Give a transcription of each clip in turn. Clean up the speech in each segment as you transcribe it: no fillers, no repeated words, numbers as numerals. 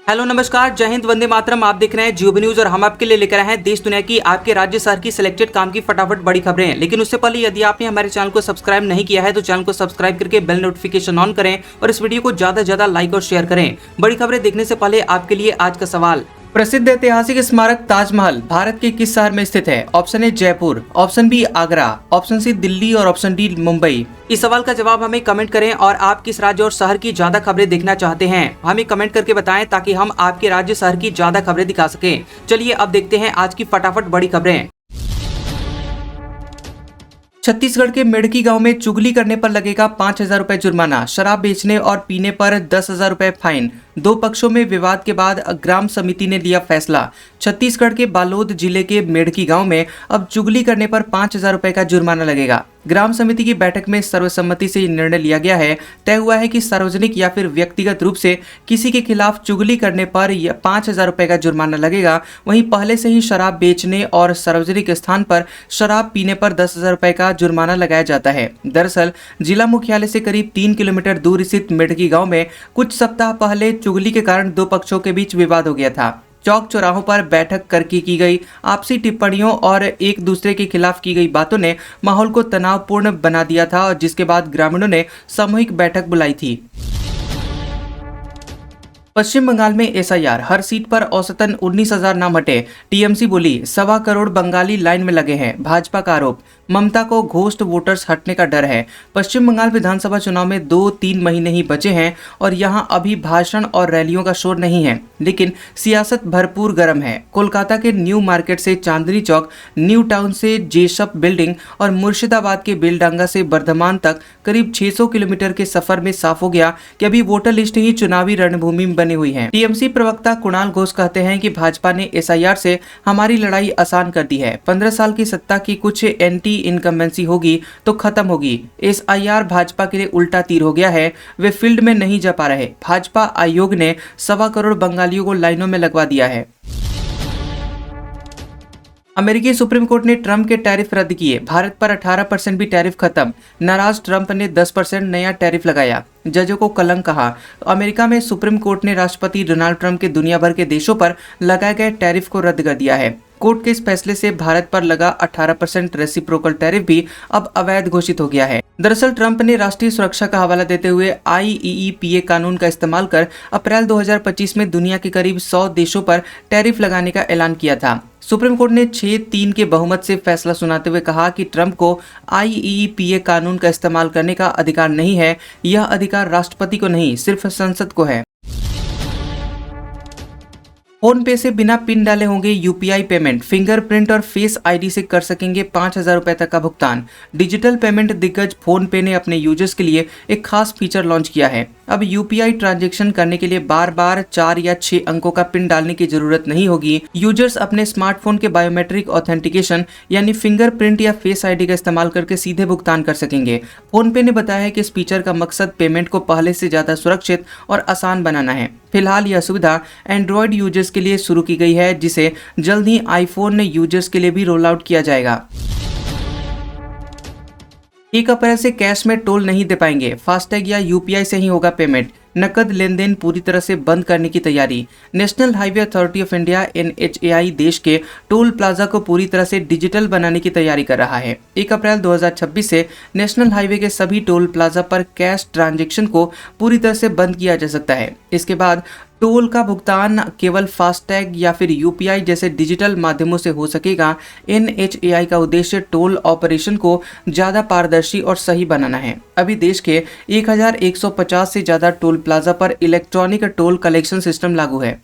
Hello नमस्कार, जय हिंद, वंदे मातरम। आप देख रहे हैं जियो न्यूज और हम आपके लिए लेकर आए हैं देश दुनिया की, आपके राज्य शहर की सिलेक्टेड काम की फटाफट बड़ी खबरें। लेकिन उससे पहले यदि आपने हमारे चैनल को सब्सक्राइब नहीं किया है तो चैनल को सब्सक्राइब करके बेल नोटिफिकेशन ऑन करें और इस वीडियो को ज्यादा से ज्यादा लाइक और शेयर करें। बड़ी खबरें देखने से पहले आपके लिए आज का सवाल, प्रसिद्ध ऐतिहासिक स्मारक ताजमहल भारत के किस शहर में स्थित है? Option A Jaipur, option B Agra, option C Delhi और ऑप्शन डी मुंबई। इस सवाल का जवाब हमें कमेंट करें और आप किस राज्य और शहर की ज्यादा खबरें देखना चाहते हैं हमें कमेंट करके बताएं ताकि हम आपके राज्य शहर की ज्यादा खबरें दिखा सकें। चलिए अब देखते हैं आज की फटाफट बड़ी खबरें। छत्तीसगढ़ के मेडकी गांव में चुगली करने पर लगेगा 5,000 रुपए जुर्माना, शराब बेचने और पीने पर 10,000 रुपए फाइन। दो पक्षों में विवाद के बाद ग्राम समिति ने लिया फैसला। छत्तीसगढ़ के बालोद जिले के मेडकी गांव में अब चुगली करने पर 5,000 रुपए का जुर्माना लगेगा। ग्राम समिति की बैठक में सर्वसम्मति से निर्णय लिया गया है। तय हुआ है कि सार्वजनिक या फिर व्यक्तिगत रूप से किसी के खिलाफ चुगली करने पर 5,000 रुपए का जुर्माना लगेगा। वहीं पहले से ही शराब बेचने और सार्वजनिक स्थान पर शराब पीने पर 10,000 रुपए का जुर्माना लगाया जाता है। दरअसल जिला मुख्यालय से करीब 3 किलोमीटर दूर स्थित मेडकी गाँव में कुछ सप्ताह पहले चुगली के कारण दो पक्षों के बीच विवाद हो गया था। चौक चौराहों पर बैठक करके की गई आपसी टिप्पणियों और एक दूसरे के खिलाफ की गई बातों ने माहौल को तनावपूर्ण बना दिया था और जिसके बाद ग्रामीणों ने सामूहिक बैठक बुलाई थी। पश्चिम बंगाल में एसआईआर, हर सीट पर औसतन 19,000 नाम हटे। टीएमसी बोली 1.25 करोड़ बंगाली लाइन में लगे हैं। भाजपा का आरोप, ममता को घोस्ट वोटर्स हटने का डर है। पश्चिम बंगाल विधानसभा चुनाव में 2-3 महीने ही बचे हैं और यहां अभी भाषण और रैलियों का शोर नहीं है, लेकिन सियासत भरपूर गर्म है। कोलकाता के न्यू मार्केट से चांदनी चौक, न्यू टाउन से जेसप बिल्डिंग और मुर्शिदाबाद के बेलडांगा से बर्धमान तक करीब 600 किलोमीटर के सफर में साफ हो गया कि अभी वोटर लिस्ट ही चुनावी रणभूमि में बनी हुई है। टीएमसी प्रवक्ता कुणाल घोष कहते हैं कि भाजपा ने एसआईआर से हमारी लड़ाई आसान कर दी है। 15 साल की सत्ता की कुछ एंटी इनकम्बेंसी होगी तो खत्म होगी। एसआईआर भाजपा के लिए उल्टा तीर हो गया है। वे फील्ड में नहीं जा पा रहे। भाजपा आयोग ने 1.25 करोड़ बंगालियों को लाइनों में लगवा दिया है। अमेरिकी सुप्रीम कोर्ट ने ट्रंप के टैरिफ रद्द किए। भारत पर 18% भी टैरिफ खत्म। नाराज ट्रंप ने 10% नया टैरिफ लगाया। जजों को कलंक कहा। अमेरिका में सुप्रीम कोर्ट ने राष्ट्रपति डोनाल्ड ट्रंप के दुनिया भर के देशों पर लगाए गए टैरिफ को रद्द कर दिया है। कोर्ट के इस फैसले से भारत पर लगा 18% रेसिप्रोकल टैरिफ भी अब अवैध घोषित हो गया है। दरअसल ट्रंप ने राष्ट्रीय सुरक्षा का हवाला देते हुए IEEPA कानून का इस्तेमाल कर अप्रैल 2025 में दुनिया के करीब 100 देशों पर टैरिफ लगाने का ऐलान किया था। सुप्रीम कोर्ट ने 6-3 के बहुमत से फैसला सुनाते हुए कहा कि ट्रंप को IEEPA कानून का इस्तेमाल करने का अधिकार नहीं है। यह अधिकार राष्ट्रपति को नहीं, सिर्फ संसद को है। फोन पे से बिना पिन डाले होंगे यूपीआई पेमेंट। फिंगरप्रिंट और फेस आईडी से कर सकेंगे 5,000 रुपए तक का भुगतान। डिजिटल पेमेंट दिग्गज फोन पे ने अपने यूजर्स के लिए एक खास फीचर लॉन्च किया है। अब यूपीआई ट्रांजैक्शन करने के लिए बार बार 4 या 6 अंकों का पिन डालने की जरूरत नहीं होगी। यूजर्स अपने स्मार्टफोन के बायोमेट्रिक ऑथेंटिकेशन यानी फिंगरप्रिंट या फेस आईडी का इस्तेमाल करके सीधे भुगतान कर सकेंगे। फोन पे ने बताया है कि इस फीचर का मकसद पेमेंट को पहले से ज्यादा सुरक्षित और आसान बनाना है। फिलहाल यह सुविधा एंड्रॉयड यूजर्स के लिए शुरू की गई है, जिसे जल्द ही आईफोन यूजर्स के लिए भी रोल आउट किया जाएगा। 1 अप्रैल से कैश में टोल नहीं दे पाएंगे। फास्टैग या यूपीआई से ही होगा पेमेंट। नकद लेन देन पूरी तरह से बंद करने की तैयारी। National highway authority of India NHAI देश के टोल प्लाजा को पूरी तरह से डिजिटल बनाने की तैयारी कर रहा है। 1 अप्रैल 2026 से नेशनल हाईवे के सभी टोल प्लाजा पर कैश ट्रांजैक्शन को पूरी तरह से बंद किया जा सकता है। इसके बाद टोल का भुगतान केवल फास्टैग या फिर यूपीआई जैसे डिजिटल माध्यमों से हो सकेगा। NHAI का उद्देश्य टोल ऑपरेशन को ज्यादा पारदर्शी और सही बनाना है। अभी देश के 1,150 से ज्यादा टोल प्लाजा पर इलेक्ट्रॉनिक टोल कलेक्शन सिस्टम लागू है।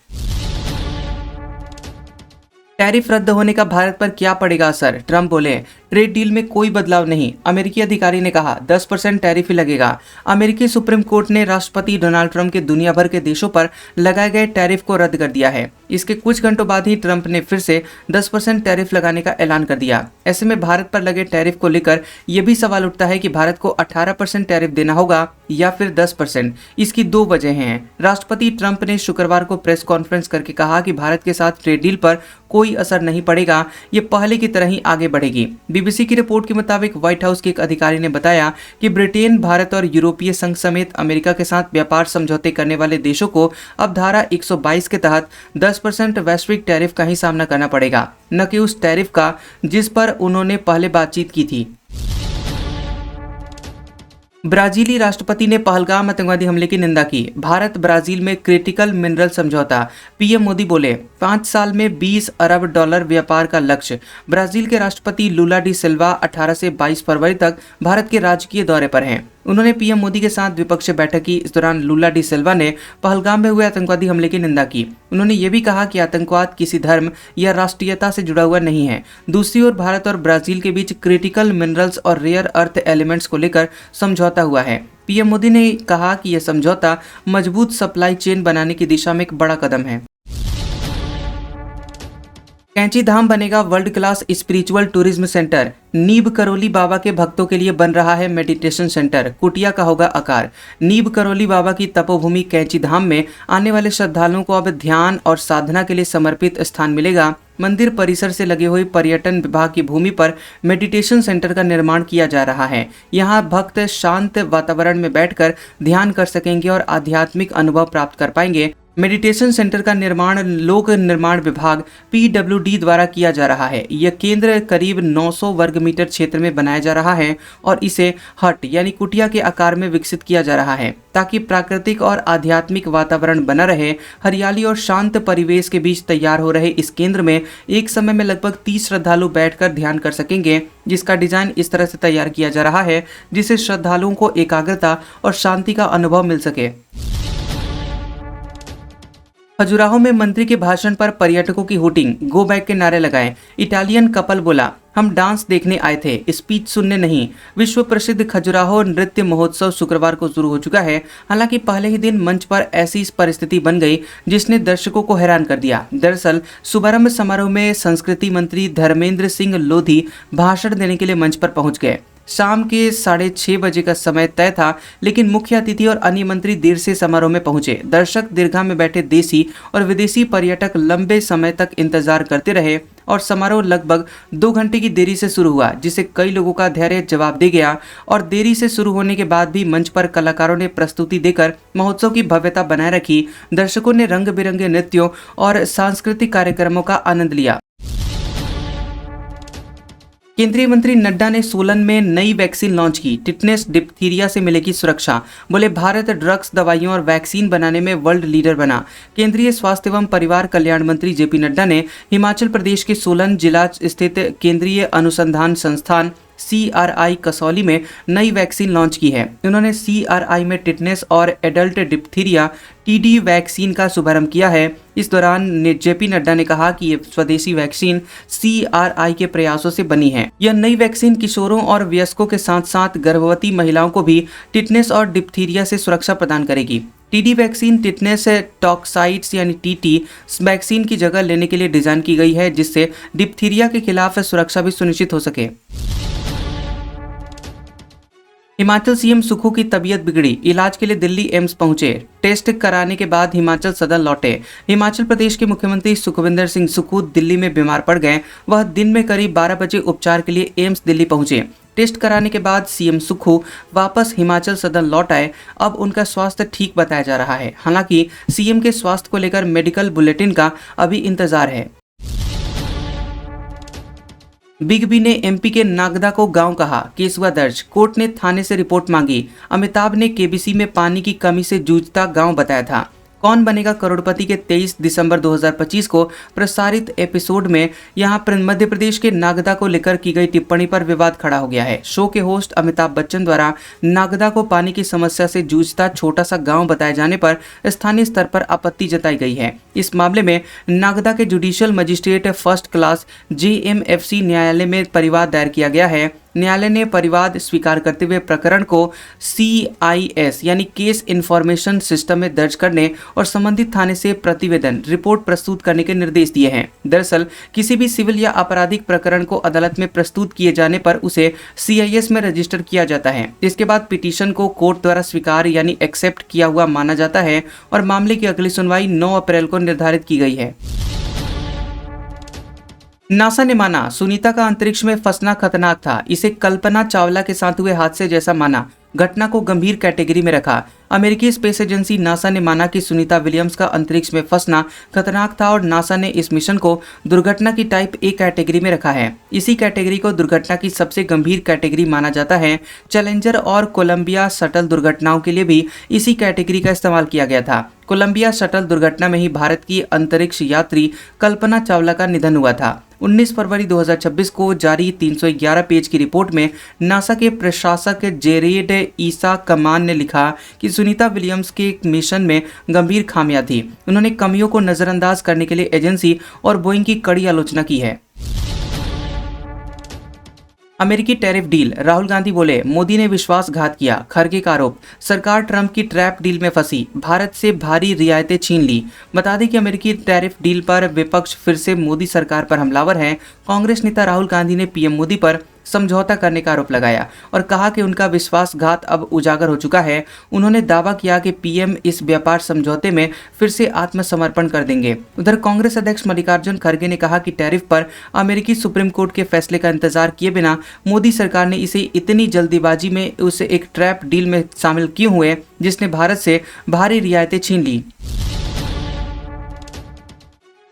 टैरिफ रद्द होने का भारत पर क्या पड़ेगा असर? ट्रंप बोले ट्रेड डील में कोई बदलाव नहीं। अमेरिकी अधिकारी ने कहा 10% टैरिफ ही लगेगा। अमेरिकी सुप्रीम कोर्ट ने राष्ट्रपति डोनाल्ड ट्रंप के दुनिया भर के देशों पर लगाए गए टैरिफ को रद्द कर दिया है। इसके कुछ घंटों बाद ही ट्रंप ने फिर से 10% टैरिफ लगाने का ऐलान कर दिया। ऐसे में भारत पर लगे टैरिफ को लेकर यह भी सवाल उठता है कि भारत को 18% टैरिफ देना होगा या फिर 10%। इसकी 2 वजह हैं। राष्ट्रपति ट्रंप ने शुक्रवार को प्रेस कॉन्फ्रेंस करके कहा कि भारत के साथ ट्रेड डील पर कोई असर नहीं पड़ेगा, ये पहले की तरह ही आगे बढ़ेगी। बीबीसी की रिपोर्ट के मुताबिक व्हाइट हाउस के एक अधिकारी ने बताया कि ब्रिटेन, भारत और यूरोपीय संघ समेत अमेरिका के साथ व्यापार समझौते करने वाले देशों को अब धारा 122 के तहत 10% वैश्विक टैरिफ का ही सामना करना पड़ेगा, न कि उस टैरिफ का जिस पर उन्होंने पहले बातचीत की थी। ब्राजीली राष्ट्रपति ने पहलगाम आतंकवादी हमले की निंदा की। भारत ब्राजील में क्रिटिकल मिनरल समझौता। पीएम मोदी बोले 5 साल में 20 अरब डॉलर व्यापार का लक्ष्य। ब्राजील के राष्ट्रपति लूला डी सिल्वा 18 से 22 फरवरी तक भारत के राजकीय दौरे पर हैं। उन्होंने पीएम मोदी के साथ द्विपक्षीय बैठक की। इस दौरान लूला डी सिल्वा ने पहलगाम में हुए आतंकवादी हमले की निंदा की। उन्होंने ये भी कहा कि आतंकवाद किसी धर्म या राष्ट्रीयता से जुड़ा हुआ नहीं है। दूसरी ओर भारत और ब्राजील के बीच क्रिटिकल मिनरल्स और रेयर अर्थ एलिमेंट्स को लेकर समझौता हुआ है। पीएम मोदी ने कहा कि यह समझौता मजबूत सप्लाई चेन बनाने की दिशा में एक बड़ा कदम है। कैंची धाम बनेगा world class spiritual tourism centre. Neeb Karauli Baba के भक्तों के लिए बन रहा है मेडिटेशन सेंटर। कुटिया का होगा आकार। नीब करौली बाबा की तपोभूमि कैंची धाम में आने वाले श्रद्धालुओं को अब ध्यान और साधना के लिए समर्पित स्थान मिलेगा। मंदिर परिसर से लगे हुए पर्यटन विभाग की भूमि पर मेडिटेशन सेंटर का निर्माण किया जा रहा है। यहाँ भक्त शांत वातावरण में बैठकर ध्यान कर सकेंगे और आध्यात्मिक अनुभव प्राप्त कर पाएंगे। मेडिटेशन सेंटर का निर्माण लोक निर्माण विभाग PWD द्वारा किया जा रहा है। यह केंद्र करीब 900 वर्ग मीटर क्षेत्र में बनाया जा रहा है और इसे हट यानी कुटिया के आकार में विकसित किया जा रहा है ताकि प्राकृतिक और आध्यात्मिक वातावरण बना रहे। हरियाली और शांत परिवेश के बीच तैयार हो रहे इस केंद्र में एक समय में लगभग 30 श्रद्धालु बैठकर ध्यान कर सकेंगे, जिसका डिजाइन इस तरह से तैयार किया जा रहा है जिससे श्रद्धालुओं को एकाग्रता और शांति का अनुभव मिल सके। खजुराहो में मंत्री के भाषण पर पर्यटकों की हुटिंग, गो बैक के नारे लगाए। इटालियन कपल बोला, हम डांस देखने आए थे, स्पीच सुनने नहीं। विश्व प्रसिद्ध खजुराहो नृत्य महोत्सव शुक्रवार को शुरू हो चुका है। हालांकि पहले ही दिन मंच पर ऐसी परिस्थिति बन गई जिसने दर्शकों को हैरान कर दिया। दरअसल शुभारंभ समारोह में संस्कृति मंत्री धर्मेंद्र सिंह लोधी भाषण देने के लिए मंच पर पहुंच गए। शाम के 6:30 बजे का समय तय था, लेकिन मुख्य अतिथि और अन्य मंत्री देर से समारोह में पहुंचे। दर्शक दीर्घा में बैठे देसी और विदेशी पर्यटक लंबे समय तक इंतजार करते रहे और समारोह लगभग 2 घंटे की देरी से शुरू हुआ, जिसे कई लोगों का धैर्य जवाब दे गया। और देरी से शुरू होने के बाद भी मंच पर कलाकारों ने प्रस्तुति देकर महोत्सव की भव्यता बनाए रखी। दर्शकों ने रंग बिरंगे नृत्यों और सांस्कृतिक कार्यक्रमों का आनंद लिया। केंद्रीय मंत्री नड्डा ने सोलन में नई वैक्सीन लॉन्च की। टिटनेस डिप्थीरिया से मिलेगी सुरक्षा। बोले, भारत ड्रग्स, दवाइयों और वैक्सीन बनाने में वर्ल्ड लीडर बना। केंद्रीय स्वास्थ्य एवं परिवार कल्याण मंत्री जेपी नड्डा ने हिमाचल प्रदेश के सोलन जिला स्थित केंद्रीय अनुसंधान संस्थान CRI कसौली में नई वैक्सीन लॉन्च की है। उन्होंने CRI में टिटनेस और एडल्ट डिप्थीरिया TD वैक्सीन का शुभारंभ किया है। इस दौरान जेपी नड्डा ने कहा कि ये स्वदेशी वैक्सीन CRI के प्रयासों से बनी है। यह नई वैक्सीन किशोरों और वयस्कों के साथ साथ गर्भवती महिलाओं को भी टिटनेस और डिप्थीरिया से सुरक्षा प्रदान करेगी। TD वैक्सीन टिटनेस टॉक्साइड्स यानी TT वैक्सीन की जगह लेने के लिए डिजाइन की गई है, जिससे डिप्थीरिया के खिलाफ सुरक्षा भी सुनिश्चित हो सके। हिमाचल सीएम सुक्खू की तबीयत बिगड़ी, इलाज के लिए दिल्ली एम्स पहुंचे। टेस्ट कराने के बाद हिमाचल सदन लौटे। हिमाचल प्रदेश के मुख्यमंत्री सुखविंदर सिंह सुक्खू दिल्ली में बीमार पड़ गए। वह दिन में करीब 12 बजे उपचार के लिए एम्स दिल्ली पहुंचे। टेस्ट कराने के बाद सीएम सुक्खू वापस हिमाचल सदन लौट आए। अब उनका स्वास्थ्य ठीक बताया जा रहा है। हालांकि सीएम के स्वास्थ्य को लेकर मेडिकल बुलेटिन का अभी इंतजार है। बिग बी ने एमपी के नागदा को गांव कहा, केस हुआ दर्ज। कोर्ट ने थाने से रिपोर्ट मांगी। अमिताभ ने केबीसी में पानी की कमी से जूझता गांव बताया था। कौन बनेगा करोड़पति के 23 दिसंबर 2025 को प्रसारित एपिसोड में यहां मध्य प्रदेश के नागदा को लेकर की गई टिप्पणी पर विवाद खड़ा हो गया है। शो के होस्ट अमिताभ बच्चन द्वारा नागदा को पानी की समस्या से जूझता छोटा सा गांव बताए जाने पर स्थानीय स्तर पर आपत्ति जताई गई है। इस मामले में नागदा के judicial magistrate first class JMFC न्यायालय में परिवाद दायर किया गया है। न्यायालय ने परिवाद स्वीकार करते हुए प्रकरण को CIS यानी केस इन्फॉर्मेशन सिस्टम में दर्ज करने और संबंधित थाने से प्रतिवेदन रिपोर्ट प्रस्तुत करने के निर्देश दिए हैं। दरअसल किसी भी सिविल या आपराधिक प्रकरण को अदालत में प्रस्तुत किए जाने पर उसे CIS में रजिस्टर किया जाता है। इसके बाद पिटीशन को कोर्ट द्वारा स्वीकार यानी एक्सेप्ट किया हुआ माना जाता है और मामले की अगली सुनवाई 9 अप्रैल को निर्धारित की गई है। नासा ने माना सुनीता का अंतरिक्ष में फंसना खतरनाक था। इसे कल्पना चावला के साथ हुए हादसे जैसा माना। घटना को गंभीर कैटेगरी में रखा। अमेरिकी स्पेस एजेंसी नासा ने माना कि सुनीता विलियम्स का अंतरिक्ष में फंसना खतरनाक था और नासा ने इस मिशन को दुर्घटना की टाइप ए कैटेगरी में रखा है। इसी कैटेगरी को दुर्घटना की सबसे गंभीर कैटेगरी माना जाता है। चैलेंजर और कोलंबिया शटल दुर्घटनाओं के लिए भी इसी कैटेगरी का इस्तेमाल किया गया था। कोलंबिया शटल दुर्घटना में ही भारत की अंतरिक्ष यात्री कल्पना चावला का निधन हुआ था। 19 फरवरी 2026 को जारी 311 पेज की रिपोर्ट में नासा के प्रशासक जेरेड ईसा कमान ने लिखा कि सुनीता विलियम्स के मिशन में गंभीर खामियां थी। उन्होंने कमियों को नजरअंदाज करने के लिए एजेंसी और बोइंग की कड़ी आलोचना की है। अमेरिकी टैरिफ डील, राहुल गांधी बोले मोदी ने विश्वासघात किया। खरगे का आरोप, सरकार ट्रंप की ट्रैप डील में फंसी, भारत से भारी रियायतें छीन ली। बता दें कि अमेरिकी टैरिफ डील पर विपक्ष फिर से मोदी सरकार पर हमलावर है। कांग्रेस नेता राहुल गांधी ने पीएम मोदी पर समझौता करने का आरोप लगाया और कहा कि उनका विश्वासघात अब उजागर हो चुका है। उन्होंने दावा किया कि पीएम इस व्यापार समझौते में फिर से आत्मसमर्पण कर देंगे। उधर कांग्रेस अध्यक्ष मल्लिकार्जुन खड़गे ने कहा कि टैरिफ पर अमेरिकी सुप्रीम कोर्ट के फैसले का इंतजार किए बिना मोदी सरकार ने इसे इतनी जल्दीबाजी में उसे एक ट्रैप डील में शामिल क्यों हुए जिसने भारत से भारी रियायतें छीन ली।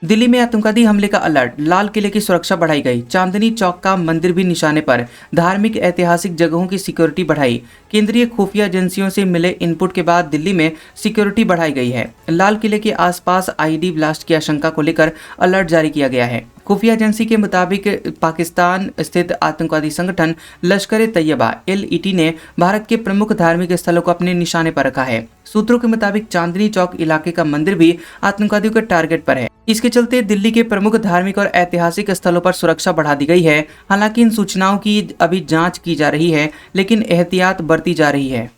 दिल्ली में आतंकवादी हमले का अलर्ट, लाल किले की सुरक्षा बढ़ाई गई। चांदनी चौक का मंदिर भी निशाने पर, धार्मिक ऐतिहासिक जगहों की सिक्योरिटी बढ़ाई। केंद्रीय खुफिया एजेंसियों से मिले इनपुट के बाद दिल्ली में सिक्योरिटी बढ़ाई गई है। लाल किले के आसपास आईडी ब्लास्ट की आशंका को लेकर अलर्ट जारी किया गया है। खुफिया एजेंसी के मुताबिक पाकिस्तान स्थित आतंकवादी संगठन लश्कर-ए-तैयबा (LET) ने भारत के प्रमुख धार्मिक स्थलों को अपने निशाने पर रखा है। सूत्रों के मुताबिक चांदनी चौक इलाके का मंदिर भी आतंकवादियों के टारगेट पर है। इसके चलते दिल्ली के प्रमुख धार्मिक और ऐतिहासिक स्थलों पर सुरक्षा बढ़ा दी गई है। हालांकि इन सूचनाओं की अभी जांच की जा रही है, लेकिन एहतियात बरती जा रही है।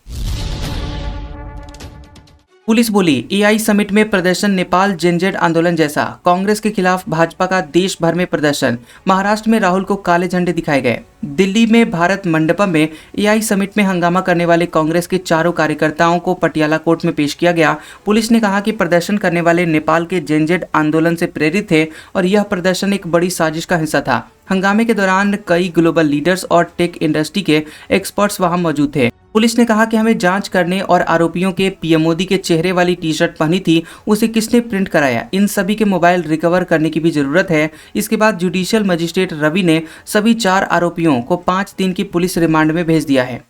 पुलिस बोली AI समिट में प्रदर्शन नेपाल जेनजेड आंदोलन जैसा। कांग्रेस के खिलाफ भाजपा का देश भर में प्रदर्शन। महाराष्ट्र में राहुल को काले झंडे दिखाए गए। दिल्ली में भारत मंडपम में AI समिट में हंगामा करने वाले कांग्रेस के 4 कार्यकर्ताओं को पटियाला कोर्ट में पेश किया गया। पुलिस ने कहा कि प्रदर्शन करने वाले नेपाल के जेनजेड आंदोलन से प्रेरित थे और यह प्रदर्शन एक बड़ी साजिश का हिस्सा था। हंगामे के दौरान कई ग्लोबल लीडर्स और टेक इंडस्ट्री के एक्सपर्ट्स वहां मौजूद थे। पुलिस ने कहा कि हमें जांच करने और आरोपियों के पीएम मोदी के चेहरे वाली टी-शर्ट पहनी थी उसे किसने प्रिंट कराया, इन सभी के मोबाइल रिकवर करने की भी जरूरत है। इसके बाद जुडिशियल मजिस्ट्रेट रवि ने सभी 4 आरोपियों को 5 दिन की पुलिस रिमांड में भेज दिया है।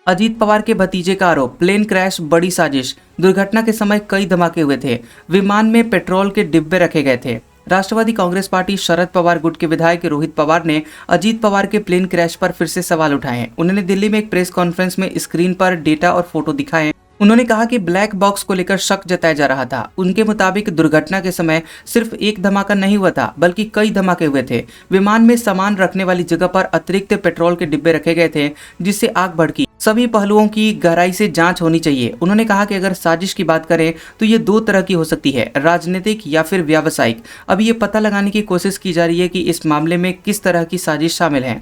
अजीत पवार के भतीजे का आरोप, प्लेन क्रैश बड़ी साजिश। दुर्घटना के समय कई धमाके हुए थे। विमान में पेट्रोल के डिब्बे रखे गए थे। राष्ट्रवादी कांग्रेस पार्टी शरद पवार गुट के विधायक रोहित पवार ने अजीत पवार के प्लेन क्रैश पर फिर से सवाल उठाए हैं। उन्होंने दिल्ली में एक प्रेस कॉन्फ्रेंस में स्क्रीन पर डेटा और फोटो दिखाए। उन्होंने कहा कि ब्लैक बॉक्स को लेकर शक जताया जा रहा था। उनके मुताबिक दुर्घटना के समय सिर्फ एक धमाका नहीं हुआ था, बल्कि कई धमाके हुए थे। विमान में सामान रखने वाली जगह पर अतिरिक्त पेट्रोल के डिब्बे रखे गए थे, जिससे आग भड़की। सभी पहलुओं की गहराई से जांच होनी चाहिए। उन्होंने कहा कि अगर साजिश की बात करें तो ये 2 तरह की हो सकती है, राजनीतिक या फिर व्यावसायिक। अभी ये पता लगाने की कोशिश की जा रही है कि इस मामले में किस तरह की साजिश शामिल है।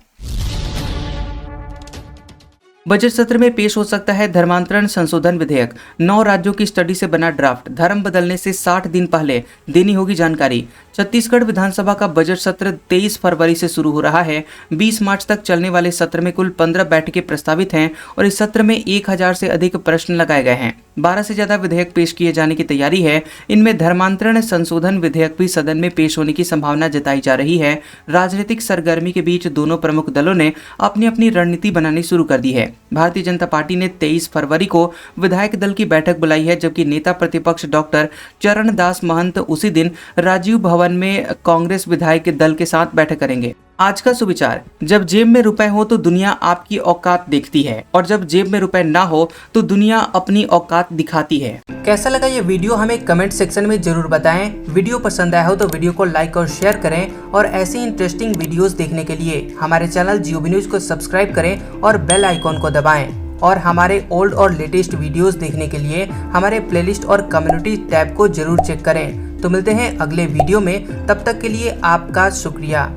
बजट सत्र में पेश हो सकता है धर्मांतरण संशोधन विधेयक। 9 राज्यों की स्टडी से बना ड्राफ्ट। धर्म बदलने से 60 दिन पहले देनी होगी जानकारी। छत्तीसगढ़ विधानसभा का बजट सत्र 23 फरवरी से शुरू हो रहा है। 20 मार्च तक चलने वाले सत्र में कुल 15 बैठकें प्रस्तावित हैं और इस सत्र में 1000 से अधिक प्रश्न लगाए गए हैं। 12 से ज्यादा विधेयक पेश किए जाने की तैयारी है। इनमें धर्मांतरण संशोधन विधेयक भी सदन में पेश होने की संभावना जताई जा रही है। राजनीतिक सरगर्मी के बीच दोनों प्रमुख दलों ने अपनी अपनी रणनीति बनानी शुरू कर दी है। भारतीय जनता पार्टी ने 23 फरवरी को विधायक दल की बैठक बुलाई है, जबकि नेता प्रतिपक्ष डॉक्टर चरण दास महंत उसी दिन राजीव भवन में कांग्रेस विधायक दल के साथ बैठक करेंगे। आज का सुविचार, जब जेब में रुपए हो तो दुनिया आपकी औकात देखती है और जब जेब में रुपए ना हो तो दुनिया अपनी औकात दिखाती है। कैसा लगा ये वीडियो हमें कमेंट सेक्शन में जरूर बताएं। वीडियो पसंद आया हो तो वीडियो को लाइक और शेयर करें और ऐसी इंटरेस्टिंग वीडियोस देखने के लिए हमारे चैनल GOB न्यूज को सब्सक्राइब करें और बेल आइकॉन को दबाएं। और हमारे ओल्ड और लेटेस्ट वीडियोस देखने के लिए हमारे प्लेलिस्ट और कम्युनिटी टैब को जरूर चेक करें। तो मिलते हैं अगले वीडियो में, तब तक के लिए आपका शुक्रिया।